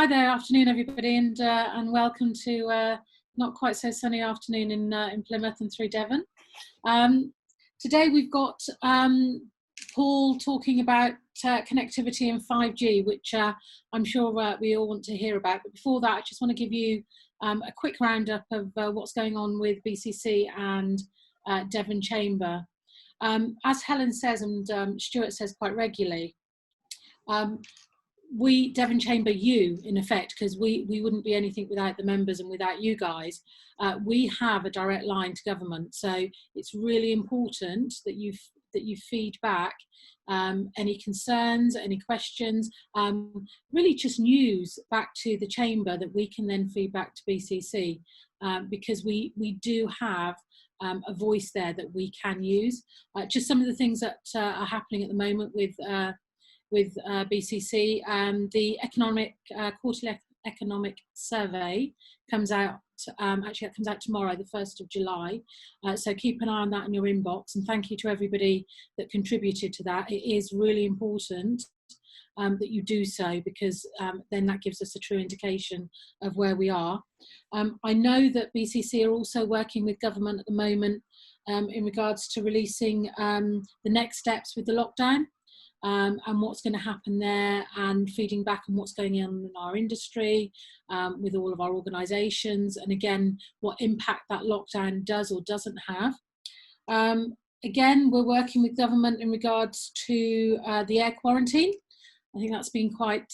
Hi there, afternoon everybody, and welcome to not quite so sunny afternoon in Plymouth and through Devon. Today we've got Paul talking about connectivity and 5G, which I'm sure we all want to hear about. But before that, I just want to give you a quick roundup of what's going on with BCC and Devon Chamber. As Helen says and Stuart says quite regularly, we, Devon Chamber, in effect, because we wouldn't be anything without the members and without you guys, we have a direct line to government. So it's really important that you feed back any concerns, any questions, really just news back to the Chamber that we can then feed back to BCC, because we do have a voice there that we can use. Just some of the things that are happening at the moment with BCC. The quarterly economic survey comes out, actually that comes out tomorrow, the 1st of July. So keep an eye on that in your inbox, and thank you to everybody that contributed to that. It is really important that you do so, because then that gives us a true indication of where we are. I know that BCC are also working with government at the moment in regards to releasing the next steps with the lockdown. And what's going to happen there, and feeding back on what's going on in our industry, with all of our organisations, and again, what impact that lockdown does or doesn't have. Again, we're working with government in regards to the air quarantine. I think that's been quite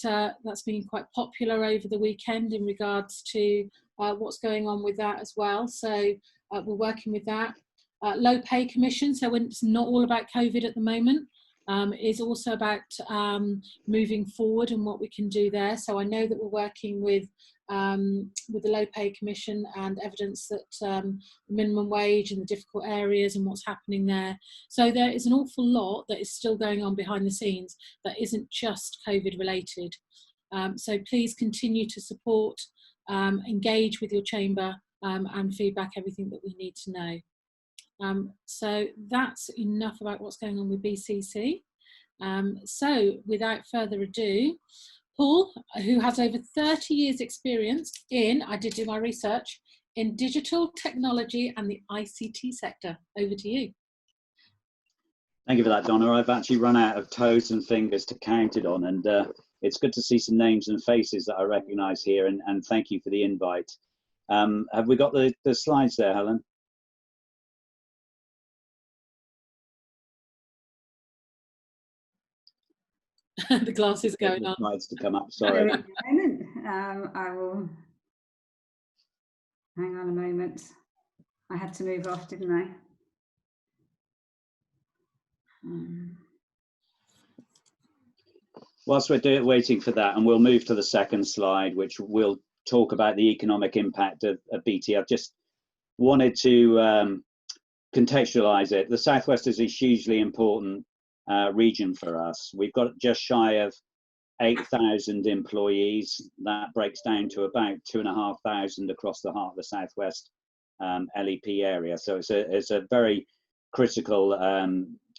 popular over the weekend in regards to what's going on with that as well. So we're working with that. Low pay commission, so when it's not all about COVID at the moment, is also about moving forward and what we can do there. So I know that we're working with the Low Pay Commission and evidence that the minimum wage and the difficult areas and what's happening there. So there is an awful lot that is still going on behind the scenes that isn't just COVID related. So please continue to support, engage with your chamber, and feedback everything that we need to know. So that's enough about what's going on with BCC. So without further ado, Paul, who has over 30 years experience in, I did do my research, in digital technology and the ICT sector. Over to you. Thank you for that, Donna. I've actually run out of toes and fingers to count it on, and it's good to see some names and faces that I recognise here, and thank you for the invite. Have we got the slides there, Helen? The glasses going on. Slides to come up. Sorry. I will hang on a moment. I had to move off, didn't I? Whilst we're waiting for that, and we'll move to the second slide, which will talk about the economic impact of BT. I've just wanted to contextualise it. The Southwest is a hugely important region for us. We've got just shy of 8,000 employees. That breaks down to about 2,500 across the heart of the Southwest LEP area. So it's a very critical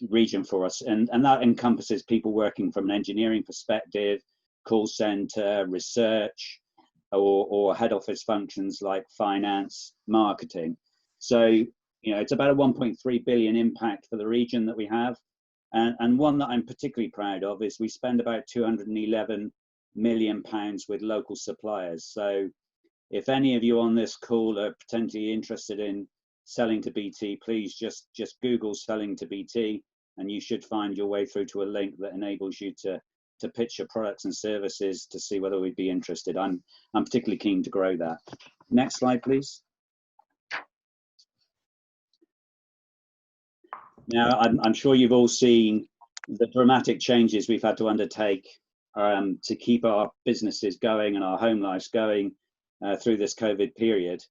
region for us, and that encompasses people working from an engineering perspective, call centre, research, or head office functions like finance, marketing. So it's about a 1.3 billion impact for the region that we have. And one that I'm particularly proud of is we spend about £211 million with local suppliers. So if any of you on this call are potentially interested in selling to BT, please just Google selling to BT, and you should find your way through to a link that enables you to pitch your products and services to see whether we'd be interested. I'm particularly keen to grow that. Next slide, please. Now, I'm sure you've all seen the dramatic changes we've had to undertake to keep our businesses going and our home lives going through this COVID period.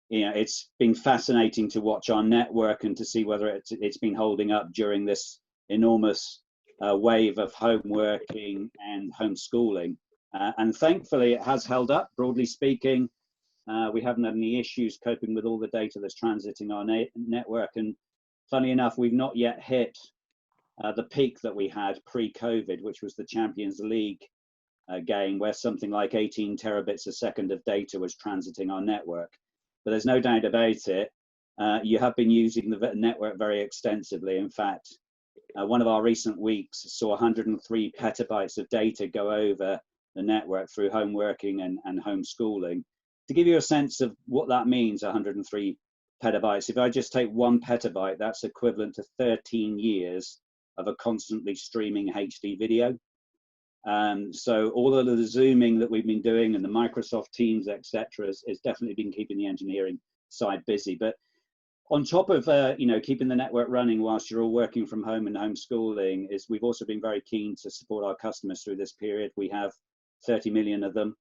It's been fascinating to watch our network and to see whether it's been holding up during this enormous wave of home working and homeschooling. And thankfully, it has held up, broadly speaking. We haven't had any issues coping with all the data that's transiting our network. And funny enough, we've not yet hit the peak that we had pre-COVID, which was the Champions League gain, where something like 18 terabits a second of data was transiting our network. But there's no doubt about it, you have been using the network very extensively. In fact, one of our recent weeks saw 103 petabytes of data go over the network through home working and homeschooling. To give you a sense of what that means, 103 petabytes, if I just take 1 petabyte, that's equivalent to 13 years of a constantly streaming HD video. So all of the Zooming that we've been doing and the Microsoft Teams, etc., has definitely been keeping the engineering side busy. But on top of keeping the network running whilst you're all working from home and homeschooling, is we've also been very keen to support our customers through this period. We have 30 million of them.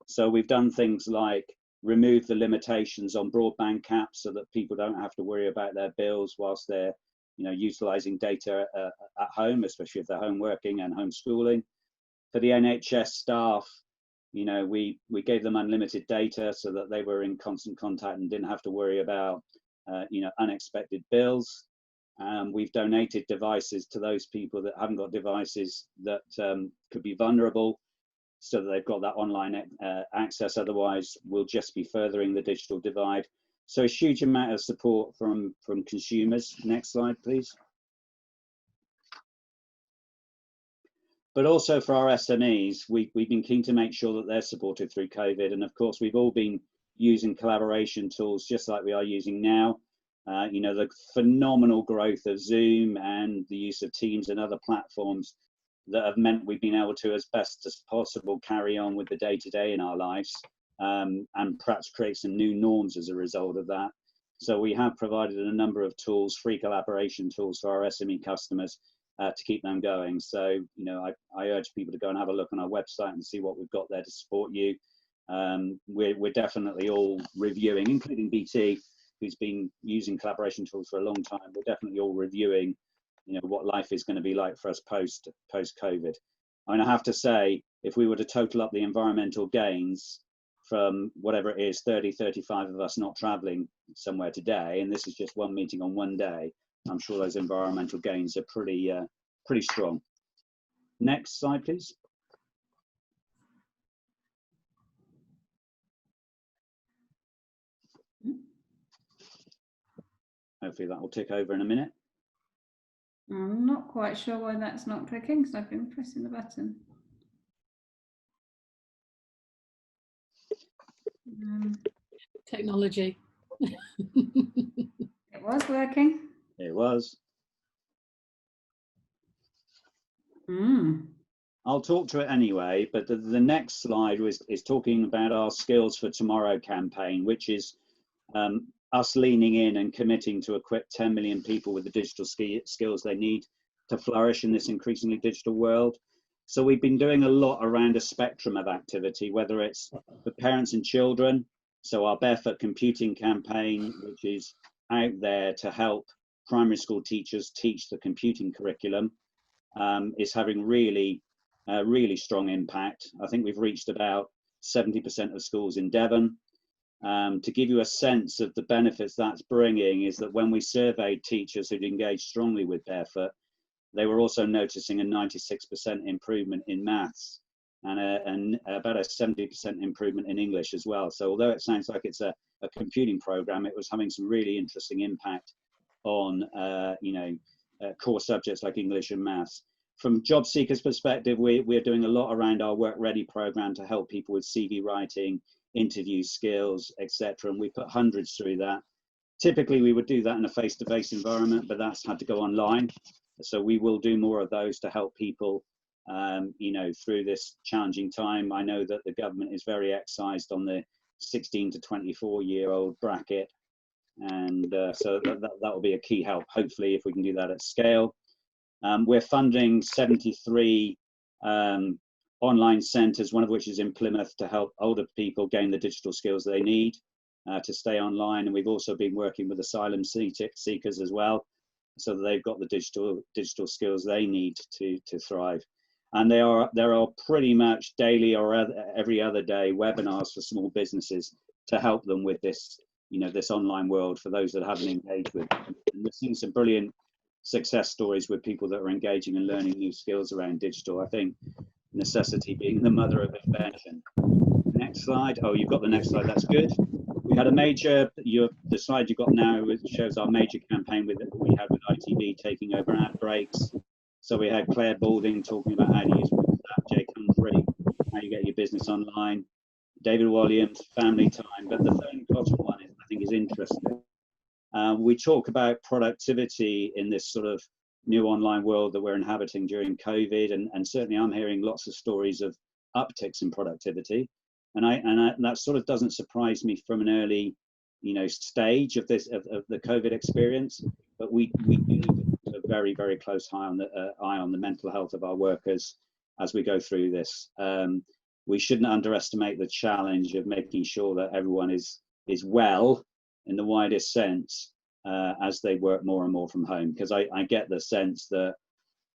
So we've done things like remove the limitations on broadband caps so that people don't have to worry about their bills whilst they're utilizing data at home, especially if they're home working and homeschooling. For the NHS staff, we gave them unlimited data so that they were in constant contact and didn't have to worry about unexpected bills. We've donated devices to those people that haven't got devices that could be vulnerable, so that they've got that online access. Otherwise, we'll just be furthering the digital divide. So a huge amount of support from consumers. Next slide, please. But also for our SMEs, we've been keen to make sure that they're supported through COVID. And of course, we've all been using collaboration tools just like we are using now. The phenomenal growth of Zoom and the use of Teams and other platforms that have meant we've been able to, as best as possible, carry on with the day-to-day in our lives, and perhaps create some new norms as a result of that. So we have provided a number of tools, free collaboration tools for our SME customers to keep them going. So, I urge people to go and have a look on our website and see what we've got there to support you. We're definitely all reviewing, including BT, who's been using collaboration tools for a long time. We're definitely all reviewing what life is going to be like for us post COVID. I mean, I have to say, if we were to total up the environmental gains from whatever it is, 35 of us not traveling somewhere today, and this is just one meeting on one day, I'm sure those environmental gains are pretty strong. Next slide, please. Hopefully that will tick over in a minute. I'm not quite sure why that's not clicking, because I've been pressing the button. Technology. It was working. It was. I'll talk to it anyway, but the next slide is talking about our Skills for Tomorrow campaign, which is us leaning in and committing to equip 10 million people with the digital skills they need to flourish in this increasingly digital world. So we've been doing a lot around a spectrum of activity, whether it's for parents and children. So our Barefoot Computing campaign, which is out there to help primary school teachers teach the computing curriculum, is having really strong impact. I think we've reached about 70% of schools in Devon. To give you a sense of the benefits that's bringing, is that when we surveyed teachers who'd engaged strongly with Barefoot, they were also noticing a 96% improvement in maths and about a 70% improvement in English as well. So although it sounds like it's a computing program, it was having some really interesting impact on core subjects like English and maths. From job seekers' perspective, we're doing a lot around our Work Ready program to help people with CV writing, interview skills, etc. And we put hundreds through that. Typically, we would do that in a face-to-face environment, but that's had to go online. So we will do more of those to help people, through this challenging time. I know that the government is very excised on the 16 to 24-year-old bracket, and so that will be a key help, hopefully, if we can do that at scale. We're funding 73 online centres, one of which is in Plymouth, to help older people gain the digital skills they need to stay online. And we've also been working with asylum seekers as well, so that they've got the digital skills they need to thrive. And there are pretty much daily or every other day webinars for small businesses to help them with this, this online world for those that haven't engaged with it. And we're seeing some brilliant success stories with people that are engaging and learning new skills around digital. I think necessity being the mother of invention. Next slide. Oh, you've got the next slide. That's good. We had a major, the slide you've got now shows our major campaign we had with ITV taking over ad breaks. So we had Claire Balding talking about how to use WhatsApp, Jake Humphrey, how you get your business online, David Williams, family time. But the Thurn Cotton one, I think, is interesting. We talk about productivity in this sort of new online world that we're inhabiting during COVID, and certainly I'm hearing lots of stories of upticks in productivity. And that sort of doesn't surprise me from an early, stage of this of the COVID experience. But we do need to keep a very, very close eye on the mental health of our workers as we go through this. We shouldn't underestimate the challenge of making sure that everyone is well in the widest sense as they work more and more from home. Because I get the sense that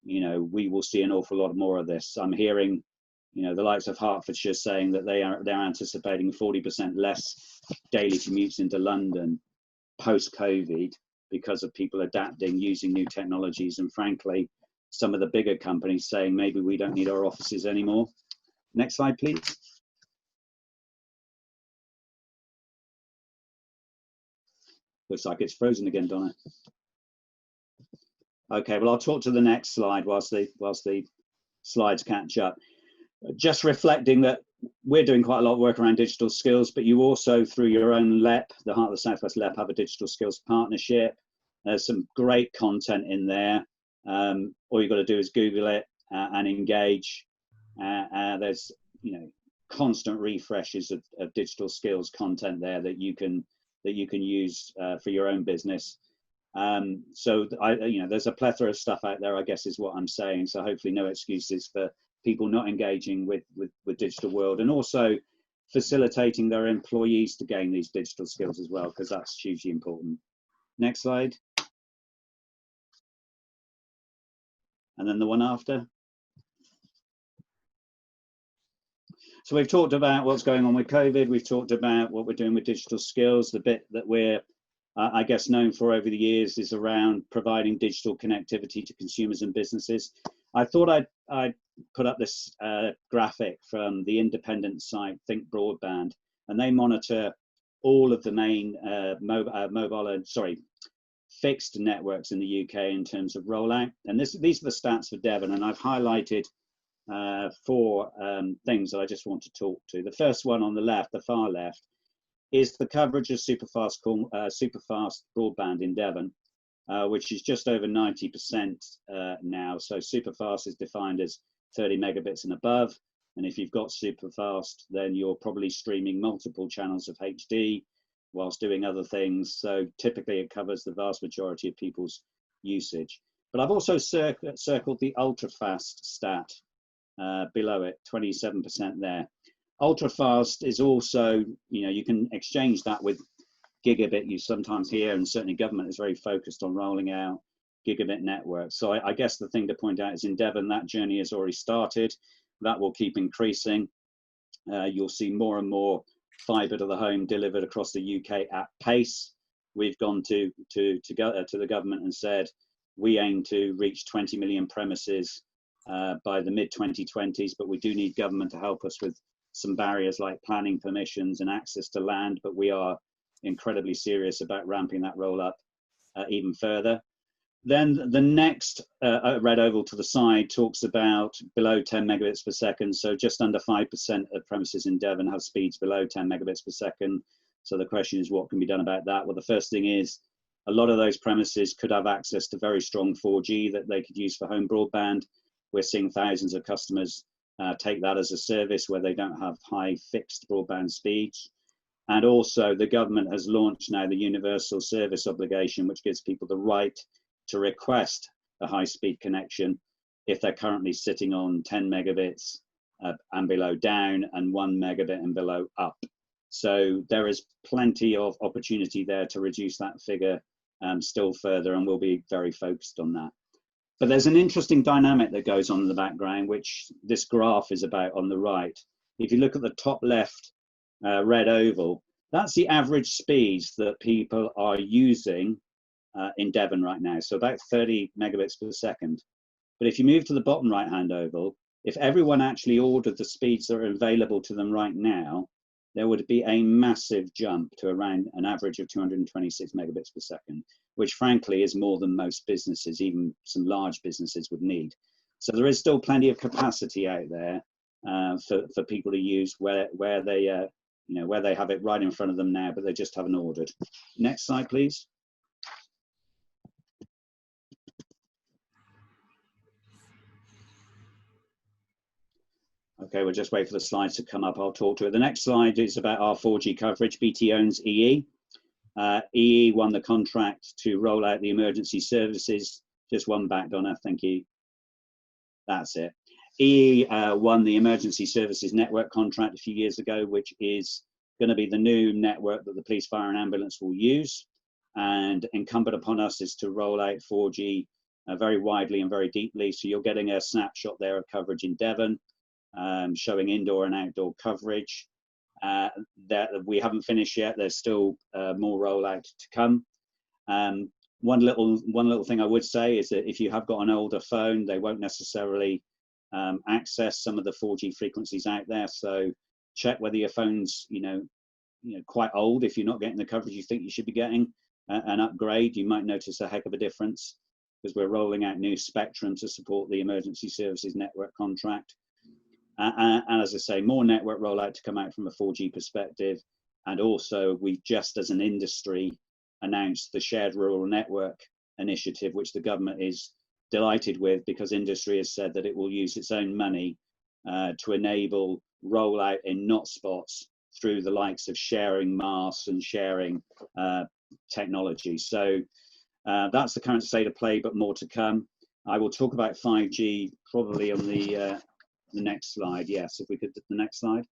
we will see an awful lot more of this. I'm hearing the likes of Hertfordshire saying that they're anticipating 40% less daily commutes into London post-COVID because of people adapting, using new technologies, and frankly, some of the bigger companies saying maybe we don't need our offices anymore. Next slide, please. Looks like it's frozen again, Donna. Okay, well, I'll talk to the next slide whilst the slides catch up. Just reflecting that we're doing quite a lot of work around digital skills, but you also, through your own LEP, the Heart of the South West LEP, have a digital skills partnership. There's some great content in there. All you've got to do is Google it and engage. There's constant refreshes of digital skills content there that you can use for your own business. So there's a plethora of stuff out there, I guess, is what I'm saying. So hopefully no excuses for people not engaging with digital world, and also facilitating their employees to gain these digital skills as well, because that's hugely important. Next slide. And then the one after. So we've talked about what's going on with COVID. We've talked about what we're doing with digital skills. The bit that we're, I guess, known for over the years is around providing digital connectivity to consumers and businesses. I thought I'd put up this graphic from the independent site Think Broadband, and they monitor all of the main fixed networks in the UK in terms of rollout. And these are the stats for Devon, and I've highlighted 4 things that I just want to talk to. The first one on the left, the far left, is the coverage of superfast broadband in Devon, which is just over 90% now. So superfast is defined as 30 megabits and above. And if you've got superfast, then you're probably streaming multiple channels of HD whilst doing other things. So typically it covers the vast majority of people's usage. But I've also circled the ultra-fast stat below it, 27% there. Ultra-fast is also, you can exchange that with gigabit. You sometimes hear, and certainly government is very focused on rolling out gigabit networks. So I guess the thing to point out is in Devon, that journey has already started. That will keep increasing. You'll see more and more fibre to the home delivered across the UK at pace. We've gone to the government and said we aim to reach 20 million premises by the mid-2020s, but we do need government to help us with some barriers like planning permissions and access to land, but we are incredibly serious about ramping that roll up even further. Then the next red oval to the side talks about below 10 megabits per second. So just under 5% of premises in Devon have speeds below 10 megabits per second. So the question is, what can be done about that? Well, the first thing is a lot of those premises could have access to very strong 4G that they could use for home broadband. We're seeing thousands of customers take that as a service where they don't have high fixed broadband speeds. And also the government has launched now the universal service obligation, which gives people the right to request a high-speed connection if they're currently sitting on 10 megabits and below down and 1 megabit and below up. So there is plenty of opportunity there to reduce that figure still further, and we'll be very focused on that. But there's an interesting dynamic that goes on in the background, which this graph is about on the right. If you look at the top left red oval, that's the average speeds that people are using in Devon right now, so about 30 megabits per second. But if you move to the bottom right-hand oval, If everyone actually ordered the speeds that are available to them right now, there would be a massive jump to around an average of 226 megabits per second, which frankly is more than most businesses, even some large businesses, would need. So there is still plenty of capacity out there for people to use where they where they have it right in front of them now, but they just haven't ordered. Next slide, please. Okay, we'll just wait for the slides to come up. I'll talk to it. The next slide is about our 4G coverage. BT owns EE. EE won the contract to roll out the emergency services. Just one back, Donna, thank you. That's it. EE won the emergency services network contract a few years ago, which is going to be the new network that the police, fire and ambulance will use. And incumbent upon us is to roll out 4G very widely and very deeply. So you're getting a snapshot there of coverage in Devon, showing indoor and outdoor coverage. That we haven't finished yet. There's still more rollout to come. One little thing I would say is that if you have got an older phone, they won't necessarily access some of the 4G frequencies out there. So check whether your phone's quite old. If you're not getting the coverage you think you should be getting, an upgrade, you might notice a heck of a difference, because we're rolling out new spectrum to support the emergency services network contract. And as I say, more network rollout to come out from a 4G perspective. And also, we just as an industry announced the Shared Rural Network initiative, which the government is delighted with, because industry has said that it will use its own money to enable rollout in not spots through the likes of sharing masts and sharing technology. So that's the current state of play, but more to come. I will talk about 5G probably on the next slide. Yes, if we could, the next slide.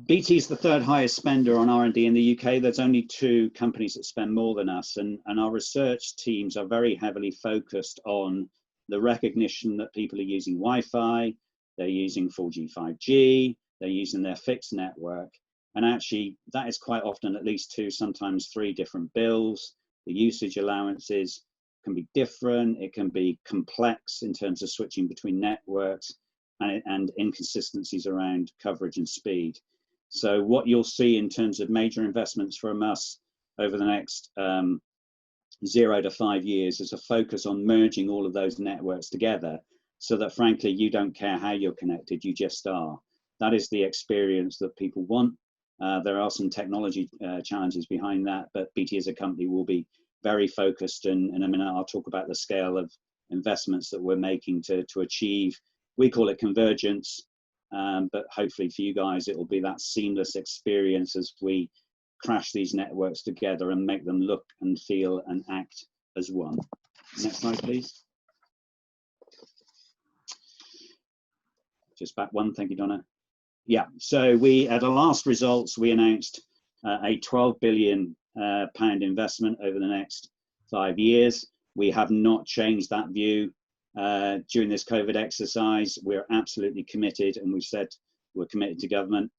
BT is the third highest spender on R&D in the UK. There's only 2 companies that spend more than us, and our research teams are very heavily focused on the recognition that people are using Wi-Fi, they're using 4G, 5G, they're using their fixed network, and actually that is quite often at least 2, sometimes 3 different bills. The usage allowances can be different, it can be complex in terms of switching between networks, and inconsistencies around coverage and speed. So what you'll see in terms of major investments from us over the next 0 to 5 years is a focus on merging all of those networks together, so that frankly you don't care how you're connected, you just are. That is the experience that people want. There are some technology challenges behind that, but BT as a company will be very focused, and in a minute I'll talk about the scale of investments that we're making to achieve, we call it convergence, but hopefully for you guys it will be that seamless experience as we crash these networks together and make them look and feel and act as one. Next slide, please. Just back one, thank you, Donna. Yeah, so we, at our last results, we announced a £12 billion investment over the next 5 years. We have not changed that view during this COVID exercise. We're absolutely committed, and we've said we're committed to government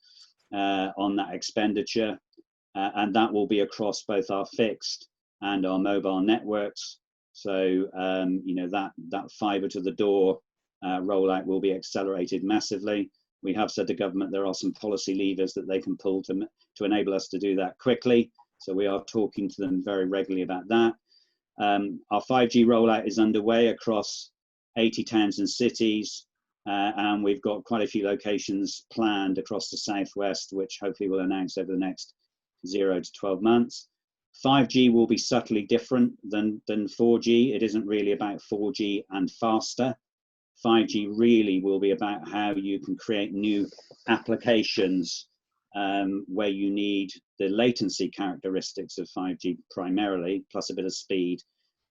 on that expenditure, and that will be across both our fixed and our mobile networks. So that fibre to the door rollout will be accelerated massively. We have said to government there are some policy levers that they can pull to enable us to do that quickly. So we are talking to them very regularly about that. Our 5G rollout is underway across 80 towns and cities, and we've got quite a few locations planned across the southwest, which hopefully we'll announce over the next 0 to 12 months. 5G will be subtly different than 4G. It isn't really about 4G and faster. 5G really will be about how you can create new applications where you need the latency characteristics of 5G primarily, plus a bit of speed,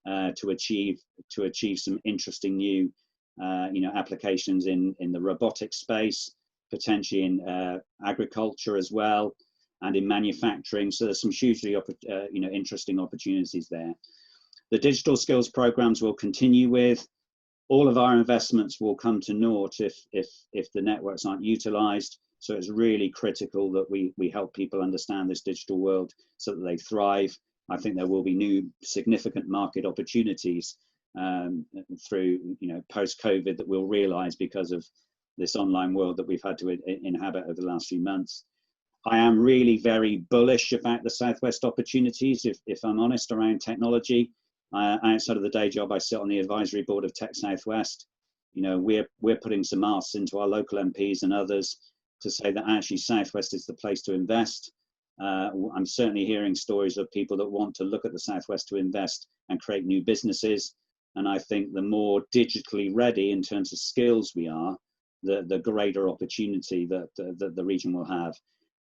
to achieve some interesting new applications in the robotic space, potentially in agriculture as well, and in manufacturing. So there's some hugely interesting opportunities there. The digital skills programs will continue with. All of our investments will come to naught if the networks aren't utilized. So it's really critical that we help people understand this digital world so that they thrive. I think there will be new significant market opportunities through, post-COVID, that we'll realise because of this online world that we've had to inhabit over the last few months. I am really very bullish about the Southwest opportunities, if I'm honest, around technology. Outside of the day job, I sit on the advisory board of Tech Southwest. We're putting some asks into our local MPs and others to say that actually Southwest is the place to invest. I'm certainly hearing stories of people that want to look at the Southwest to invest and create new businesses. And I think the more digitally ready in terms of skills we are, the greater opportunity that the region will have.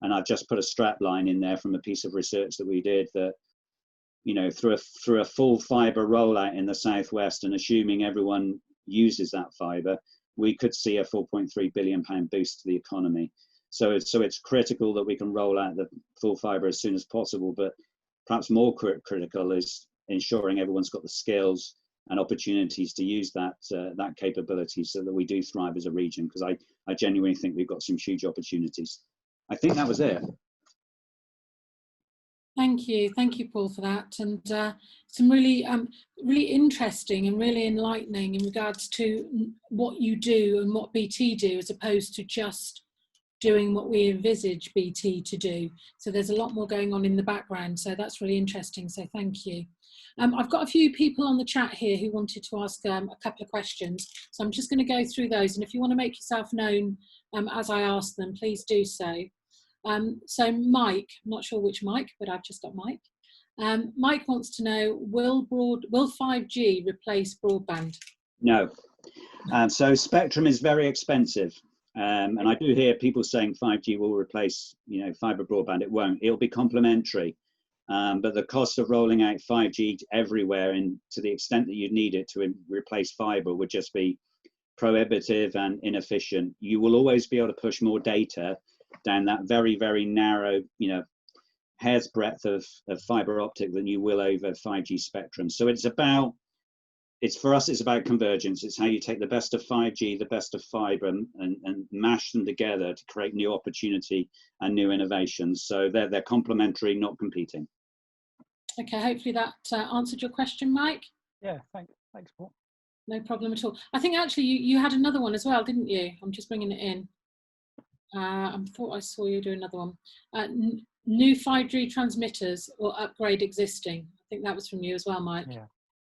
And I've just put a strap line in there from a piece of research that we did that, through a full fibre rollout in the Southwest, and assuming everyone uses that fibre, we could see a £4.3 billion boost to the economy. So it's critical that we can roll out the full fibre as soon as possible, but perhaps more critical is ensuring everyone's got the skills and opportunities to use that capability so that we do thrive as a region, because I genuinely think we've got some huge opportunities. I think that was it. Thank you, Paul, for that, and some really interesting and really enlightening in regards to what you do and what BT do, as opposed to just doing what we envisage BT to do. So there's a lot more going on in the background, so that's really interesting, so thank you. I've got a few people on the chat here who wanted to ask a couple of questions, so I'm just going to go through those, and if you want to make yourself known as I ask them, please do so. So Mike, I'm not sure which Mike, but I've just got Mike. Mike wants to know, will 5G replace broadband? No. So spectrum is very expensive. And I do hear people saying 5G will replace, fibre broadband. It won't. It'll be complementary. But the cost of rolling out 5G everywhere, and to the extent that you need it to replace fibre, would just be prohibitive and inefficient. You will always be able to push more data down that very, very narrow, hair's breadth of fibre optic than you will over 5G spectrum. So for us, it's about convergence. It's how you take the best of 5G, the best of fibre, and mash them together to create new opportunity and new innovations. So they're complementary, not competing. Okay, hopefully that answered your question, Mike. Yeah, thanks, Paul. No problem at all. I think actually you had another one as well, didn't you? I'm just bringing it in. I thought I saw you do another one. New 5G transmitters or upgrade existing. I think that was from you as well, Mike. Yeah.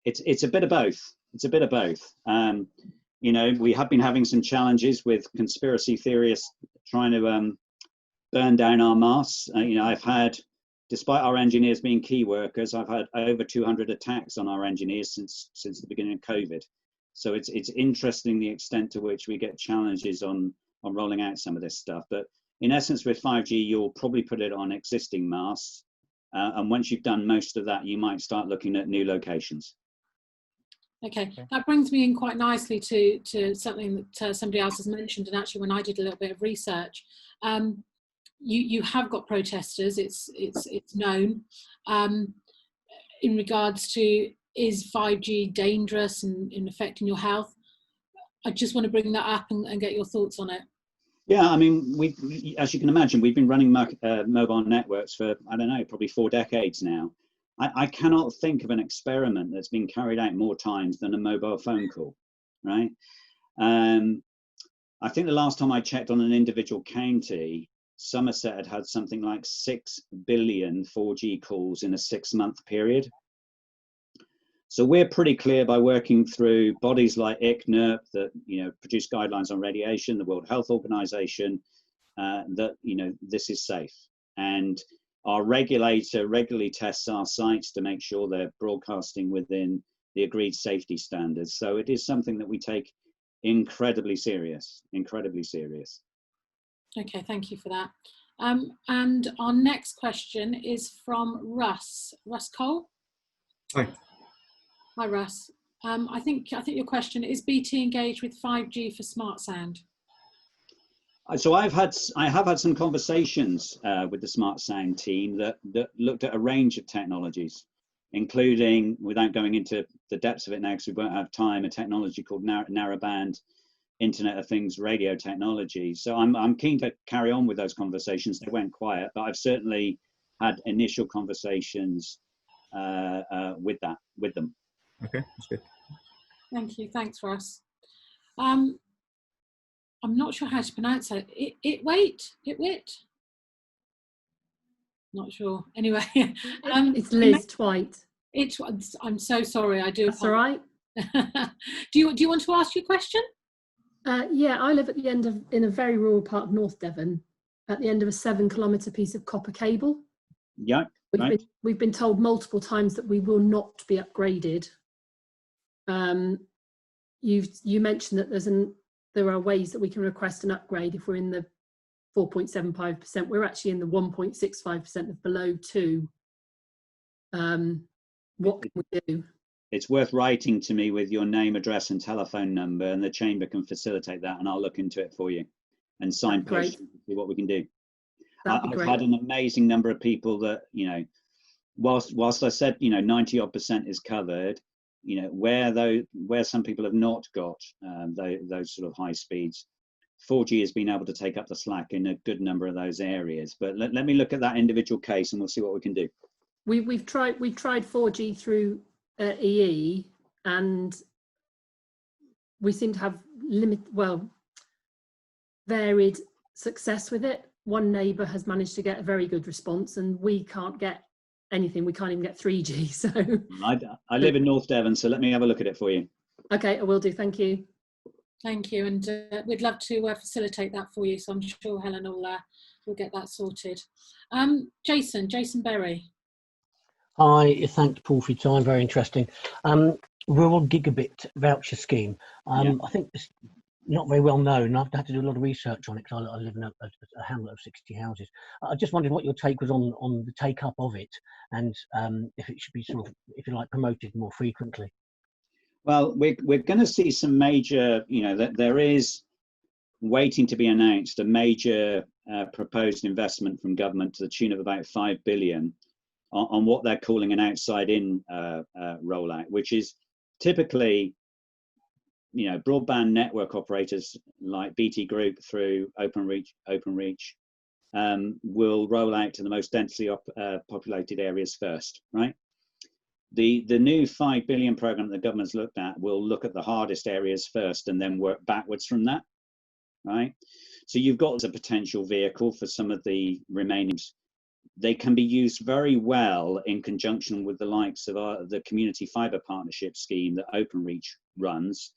It's a bit of both. It's a bit of both. We have been having some challenges with conspiracy theorists trying to burn down our masts. I've had, despite our engineers being key workers, I've had over 200 attacks on our engineers since the beginning of COVID. So it's interesting the extent to which we get challenges on rolling out some of this stuff. But in essence, with 5G, you'll probably put it on existing masts. And once you've done most of that, you might start looking at new locations. Okay, that brings me in quite nicely to something that somebody else has mentioned. And actually, when I did a little bit of research, you have got protesters. It's known in regards to, is 5G dangerous and affecting your health? I just want to bring that up and get your thoughts on it. Yeah, I mean, as you can imagine, we've been running mobile networks for, I don't know, probably 4 decades now. I cannot think of an experiment that's been carried out more times than a mobile phone call, right? I think the last time I checked on an individual county, Somerset had something like 6 billion 4G calls in a 6-month period. So we're pretty clear by working through bodies like ICNIRP that produce guidelines on radiation, the World Health Organization, that this is safe. And our regulator regularly tests our sites to make sure they're broadcasting within the agreed safety standards. So it is something that we take incredibly serious, incredibly serious. Okay, thank you for that. And our next question is from Russ Cole. Hi. Hi, Russ. I think your question is, BT engaged with 5G for Smart Sound? So I have had some conversations with the Smart Sound team that looked at a range of technologies, including, without going into the depths of it now because we won't have time, a technology called narrowband Internet of Things radio technology. So I'm keen to carry on with those conversations. They went quiet, but I've certainly had initial conversations with them. Okay, that's good. Thank you. Thanks, Russ. I'm not sure how to pronounce it. Itwit. Not sure. Anyway, it's Liz Twite. I'm so sorry. I do. That's all right. do you want to ask your question? Yeah, I live at the end of, in a very rural part of North Devon, at the end of a 7-kilometre piece of copper cable. Yeah. We've been told multiple times that we will not be upgraded. You mentioned that there are ways that we can request an upgrade if we're in the 4.75%. We're actually in the 1.65% of below 2. What can we do? It's worth writing to me with your name, address and telephone number, and the chamber can facilitate that, and I'll look into it for you and signpost to see what we can do. I've had an amazing number of people that, you know, whilst I said, you know, 90% is covered, you know, where some people have not got those sort of high speeds, 4G has been able to take up the slack in a good number of those areas. But let me look at that individual case and we'll see what we can do. We've tried 4G through EE, and we seem to have varied success with it. One neighbour has managed to get a very good response, and we can't get anything. We can't even get 3G. So I live in North Devon, so let me have a look at it for you. Okay, I will do. Thank you. Thank you, and we'd love to facilitate that for you. So I'm sure Helen will get that sorted. Jason Berry. Hi, thanks Paul for your time, very interesting. Rural Gigabit Voucher Scheme. I think it's not very well known. I've had to do a lot of research on it because I live in a hamlet of 60 houses. I just wondered what your take was on the take up of it, and if it should be sort of, if you like, promoted more frequently. Well, we're going to see some major, you know, that there is waiting to be announced a major proposed investment from government to the tune of about 5 billion on what they're calling an outside-in rollout, which is typically, you know, broadband network operators like BT Group through Openreach will roll out to the most densely populated areas first, right? The new 5 billion program that the government's looked at will look at the hardest areas first and then work backwards from that, right? So you've got a potential vehicle for some of the remaining. They can be used very well in conjunction with the likes of the Community Fibre Partnership scheme that Openreach runs,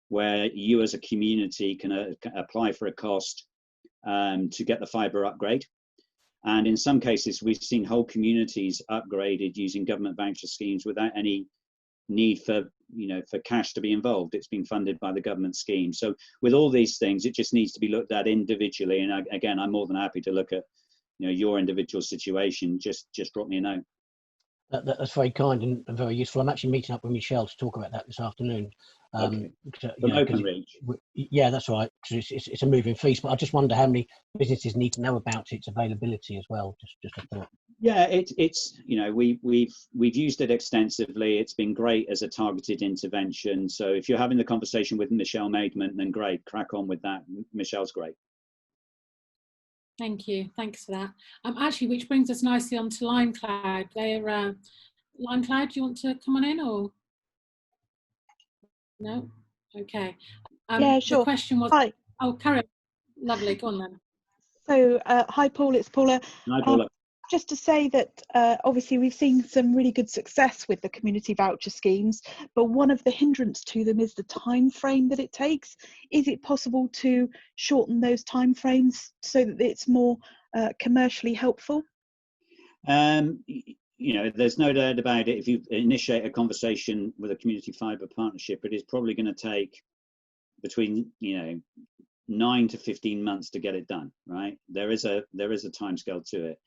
where you as a community can apply for a cost to get the fibre upgrade. And in some cases, we've seen whole communities upgraded using government voucher schemes without any need for, you know, for cash to be involved. It's been funded by the government scheme. So with all these things, it just needs to be looked at individually. And again, I'm more than happy to look at, you know, your individual situation. Just drop me a note. That's very kind and very useful. I'm actually meeting up with Michelle to talk about that this afternoon. Okay. From Openreach. Yeah, that's right. It's a moving feast, but I just wonder how many businesses need to know about its availability as well. Just a thought. Yeah, it's you know, we've used it extensively. It's been great as a targeted intervention. So if you're having the conversation with Michelle Maidment, then great, crack on with that. Michelle's great. Thank you. Thanks for that. Actually, which brings us nicely on to Limecloud. They're Limecloud. Do you want to come on in or no? Okay. Yeah, sure. The question was. Hi. Oh, carry on. Lovely. Go on then. So, hi, Paul. It's Paula. Hi, Paula. Just to say that obviously we've seen some really good success with the community voucher schemes, but one of the hindrance to them is the time frame that it takes. Is it possible to shorten those time frames so that it's more commercially helpful? You know, there's no doubt about it. If you initiate a conversation with a community fibre partnership, it is probably going to take between, you know, 9 to 15 months to get it done, right? There is a timescale to it.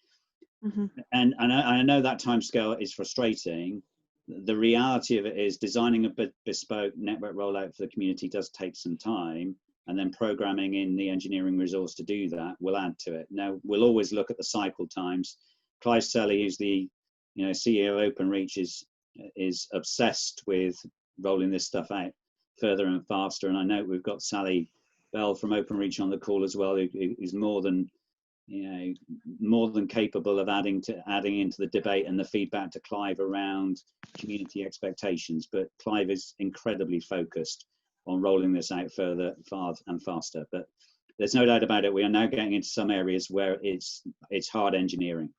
Mm-hmm. And I know that timescale is frustrating. The reality of it is designing a bespoke network rollout for the community does take some time, and then programming in the engineering resource to do that will add to it. Now, we'll always look at the cycle times. Clive Selly, who's the CEO of Openreach, is obsessed with rolling this stuff out further and faster. And I know we've got Sally Bell from Openreach on the call as well, who's more than more than capable of adding into the debate and the feedback to Clive around community expectations. But Clive is incredibly focused on rolling this out further, far and faster. But there's no doubt about it. We are now getting into some areas where it's hard engineering.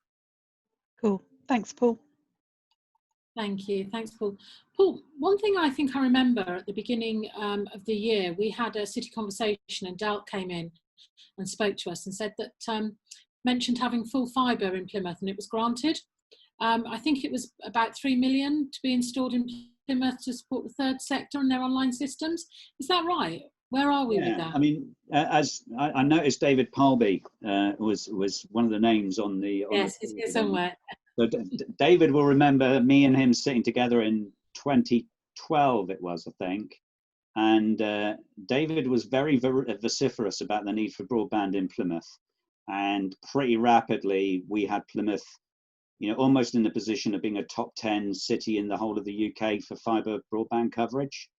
Cool. Thanks, Paul. Thank you. Thanks, Paul. Paul, one thing I think I remember at the beginning of the year, we had a city conversation and Delt came in and spoke to us and said that, mentioned having full fibre in Plymouth, and it was granted. I think it was about 3 million to be installed in Plymouth to support the third sector and their online systems. Is that right? Where are we with that? I mean, as I noticed, David Palby was one of the names on the. Yes, he's here somewhere. So David will remember me and him sitting together in 2012, it was, I think. And David was very vociferous about the need for broadband in Plymouth. And pretty rapidly, we had Plymouth, almost in the position of being a top 10 city in the whole of the UK for fibre broadband coverage.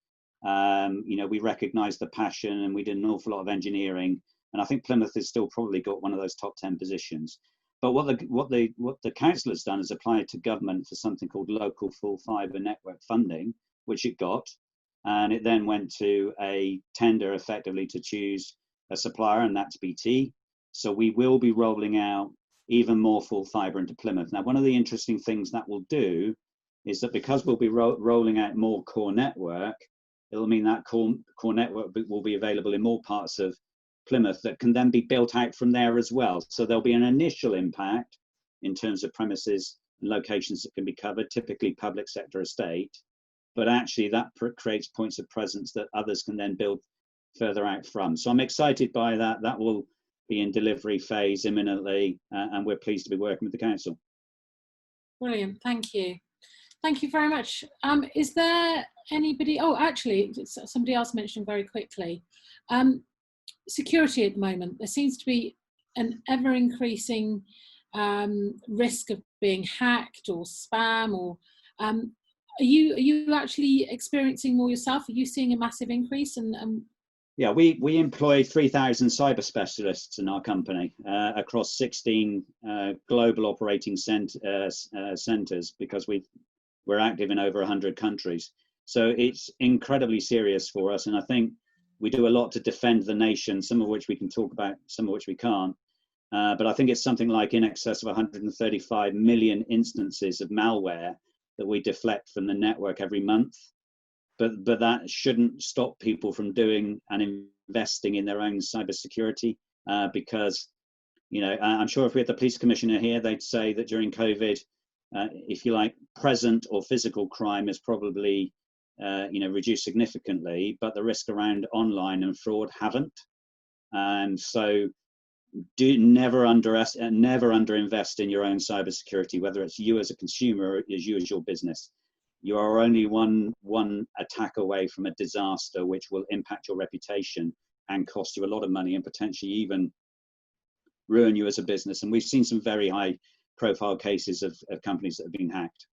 We recognised the passion and we did an awful lot of engineering. And I think Plymouth has still probably got one of those top 10 positions. But what the council has done is applied to government for something called local full fibre network funding, which it got. And it then went to a tender effectively to choose a supplier, and that's BT. So we will be rolling out even more full fibre into Plymouth. Now, one of the interesting things that will do is that because we'll be rolling out more core network, it'll mean that core network will be available in more parts of Plymouth that can then be built out from there as well. So there'll be an initial impact in terms of premises and locations that can be covered, typically public sector estate, but actually that creates points of presence that others can then build further out from. So I'm excited by that. That will be in delivery phase imminently, and we're pleased to be working with the council. Brilliant, thank you. Thank you very much. Is there anybody, actually, somebody else mentioned very quickly, security at the moment. There seems to be an ever increasing risk of being hacked or spam, or are you actually experiencing more yourself? Are you seeing a massive increase? Yeah, we employ 3,000 cyber specialists in our company across 16 global operating centres because we're active in over 100 countries. So it's incredibly serious for us, and I think we do a lot to defend the nation, some of which we can talk about, some of which we can't. But I think it's something like in excess of 135 million instances of malware that we deflect from the network every month. But that shouldn't stop people from doing and investing in their own cybersecurity, because, I'm sure if we had the police commissioner here, they'd say that during COVID, if you like, present or physical crime is probably reduced significantly, but the risk around online and fraud haven't. And so never underinvest in your own cybersecurity, whether it's you as a consumer or you as your business. You are only one attack away from a disaster which will impact your reputation and cost you a lot of money and potentially even ruin you as a business. And we've seen some very high profile cases of companies that have been hacked.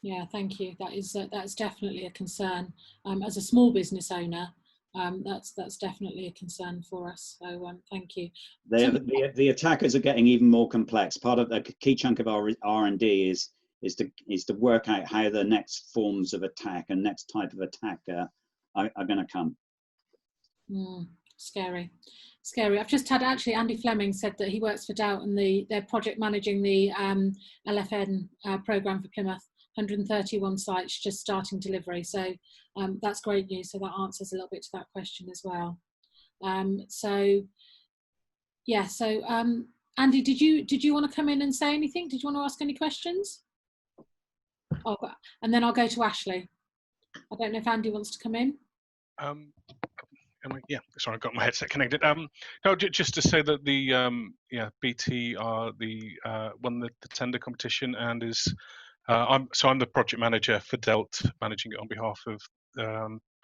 Yeah, thank you. That's definitely a concern. As a small business owner, that's definitely a concern for us. So thank you. The attackers are getting even more complex. Part of a key chunk of our R&D is to work out how the next forms of attack and next type of attack are going to come. Scary. I've just had actually Andy Fleming said that he works for Delt and they're project managing the LFN program for Plymouth. 131 sites just starting delivery, so that's great news. So that answers a little bit to that question as well. Andy, did you want to come in and say anything? Did you want to ask any questions? Oh, and then I'll go to Ashley. I don't know if Andy wants to come in. Yeah, sorry, I've got my headset connected. No, just to say that the BT are won the tender competition and is. I'm the project manager for Delt, managing it on behalf of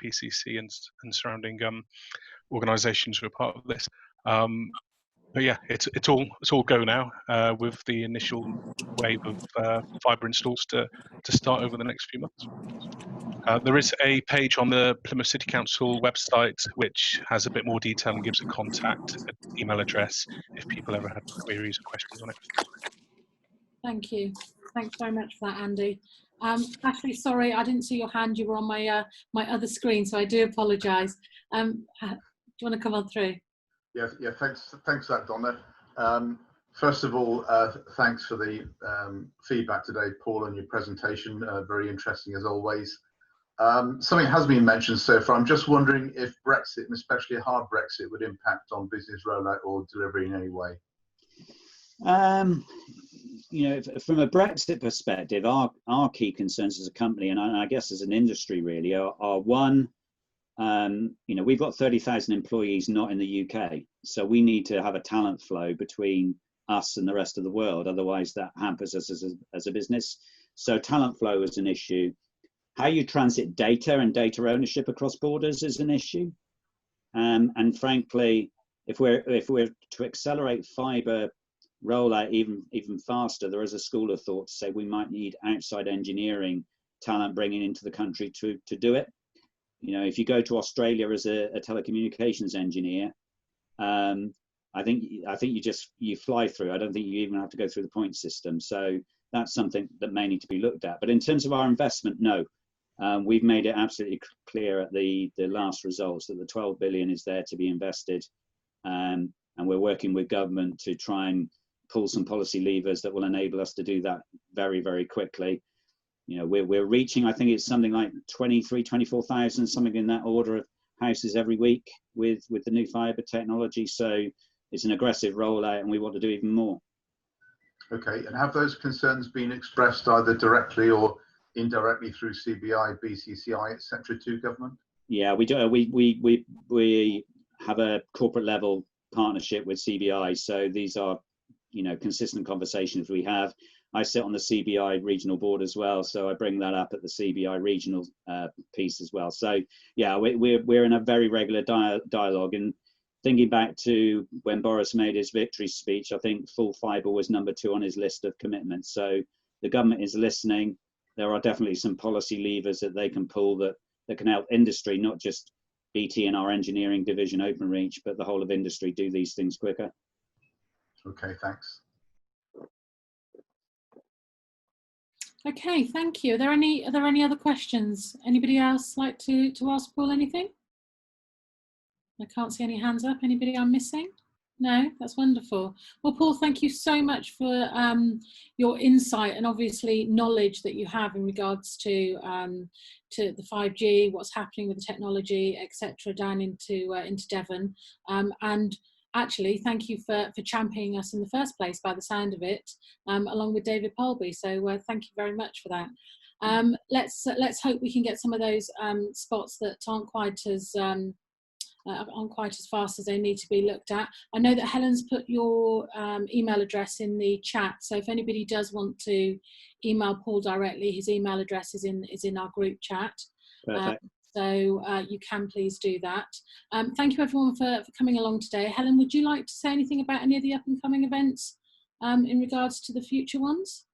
PCC and surrounding organisations who are part of this. But yeah, it's all go now with the initial wave of fibre installs to start over the next few months. There is a page on the Plymouth City Council website which has a bit more detail and gives a contact, an email address, if people ever had queries or questions on it. Thank you. Thanks very much for that, Andy. Ashley, sorry, I didn't see your hand. You were on my my other screen, so I do apologise. Do you want to come on through? Yeah, thanks for that, Donna. First of all, thanks for the feedback today, Paul, and your presentation. Very interesting as always. Something has been mentioned so far. I'm just wondering if Brexit, and especially a hard Brexit, would impact on business rollout or delivery in any way. You know, from a Brexit perspective, our key concerns as a company, and I guess as an industry really, are one, you know, we've got 30,000 employees not in the UK, so we need to have a talent flow between us and the rest of the world. Otherwise, that hampers us as a business. So talent flow is an issue. How you transit data and data ownership across borders is an issue. And frankly, if we're to accelerate fibre rollout even faster, there is a school of thought to say we might need outside engineering talent bringing into the country to do it. You know, if you go to Australia as a telecommunications engineer, I think you fly through. I don't think you even have to go through the point system. So that's something that may need to be looked at. But in terms of our investment, no. We've made it absolutely clear at the last results that the 12 billion is there to be invested, and we're working with government to try and pull some policy levers that will enable us to do that very, very quickly. You know, we're reaching, I think it's something like 24,000, something in that order of houses every week with the new fibre technology. So it's an aggressive rollout, and we want to do even more. Okay, and have those concerns been expressed either directly or indirectly through CBI, BCCI, etc., to government? Yeah, we do. We have a corporate level partnership with CBI, so these are, you know, consistent conversations we have. I sit on the CBI regional board as well, so I bring that up at the CBI regional piece as well. So yeah, we're in a very regular dialogue. And thinking back to when Boris made his victory speech, I think full fibre was number 2 on his list of commitments. So the government is listening. There are definitely some policy levers that they can pull that can help industry, not just BT and our engineering division Openreach, but the whole of industry do these things quicker. Okay, thanks. Okay, thank you. Are there any other questions? Anybody else like to ask Paul anything? I can't see any hands up. Anybody I'm missing? No, that's wonderful. Well, Paul, thank you so much for your insight and obviously knowledge that you have in regards to the 5G, what's happening with the technology, etc., down into Devon. And actually, thank you for championing us in the first place, by the sound of it, along with David Polby. So thank you very much for that. Let's hope we can get some of those spots that aren't quite as fast as they need to be looked at. I know that Helen's put your email address in the chat, so if anybody does want to email Paul directly, his email address is in our group chat. So you can please do that. Thank you everyone for coming along today. Helen, would you like to say anything about any of the up and coming events in regards to the future ones?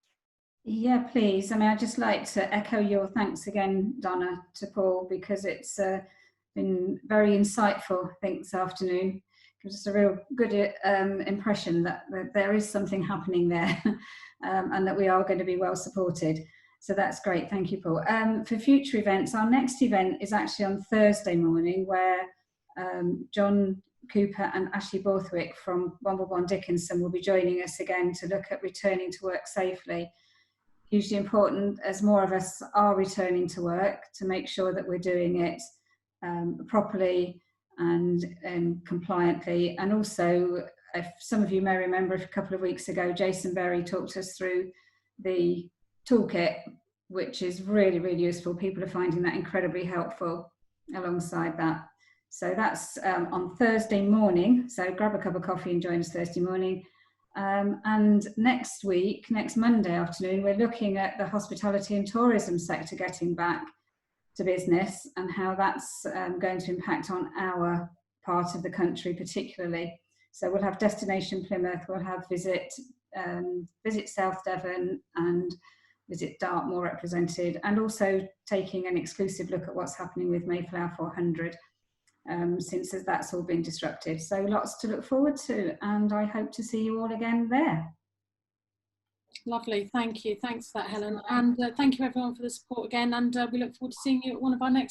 Yeah, please. I mean, I'd just like to echo your thanks again, Donna, to Paul, because it's been very insightful, I think, this afternoon. Gives us a real good impression that there is something happening there and that we are going to be well supported. So that's great. Thank you, Paul. For future events, our next event is actually on Thursday morning, where John Cooper and Ashley Borthwick from Womblebond Dickinson will be joining us again to look at returning to work safely. Hugely important, as more of us are returning to work, to make sure that we're doing it properly and compliantly. And also, if some of you may remember, a couple of weeks ago, Jason Berry talked us through the toolkit, which is really, really useful. People are finding that incredibly helpful alongside that. So that's on Thursday morning. So grab a cup of coffee and join us Thursday morning. And next week, next Monday afternoon, we're looking at the hospitality and tourism sector getting back to business and how that's going to impact on our part of the country particularly. So we'll have Destination Plymouth, we'll have Visit South Devon and Visit Dartmoor represented, and also taking an exclusive look at what's happening with Mayflower 400 since that's all been disrupted. So lots to look forward to, and I hope to see you all again there. Lovely, thank you. Thanks for that, Helen. And thank you everyone for the support again, and we look forward to seeing you at one of our next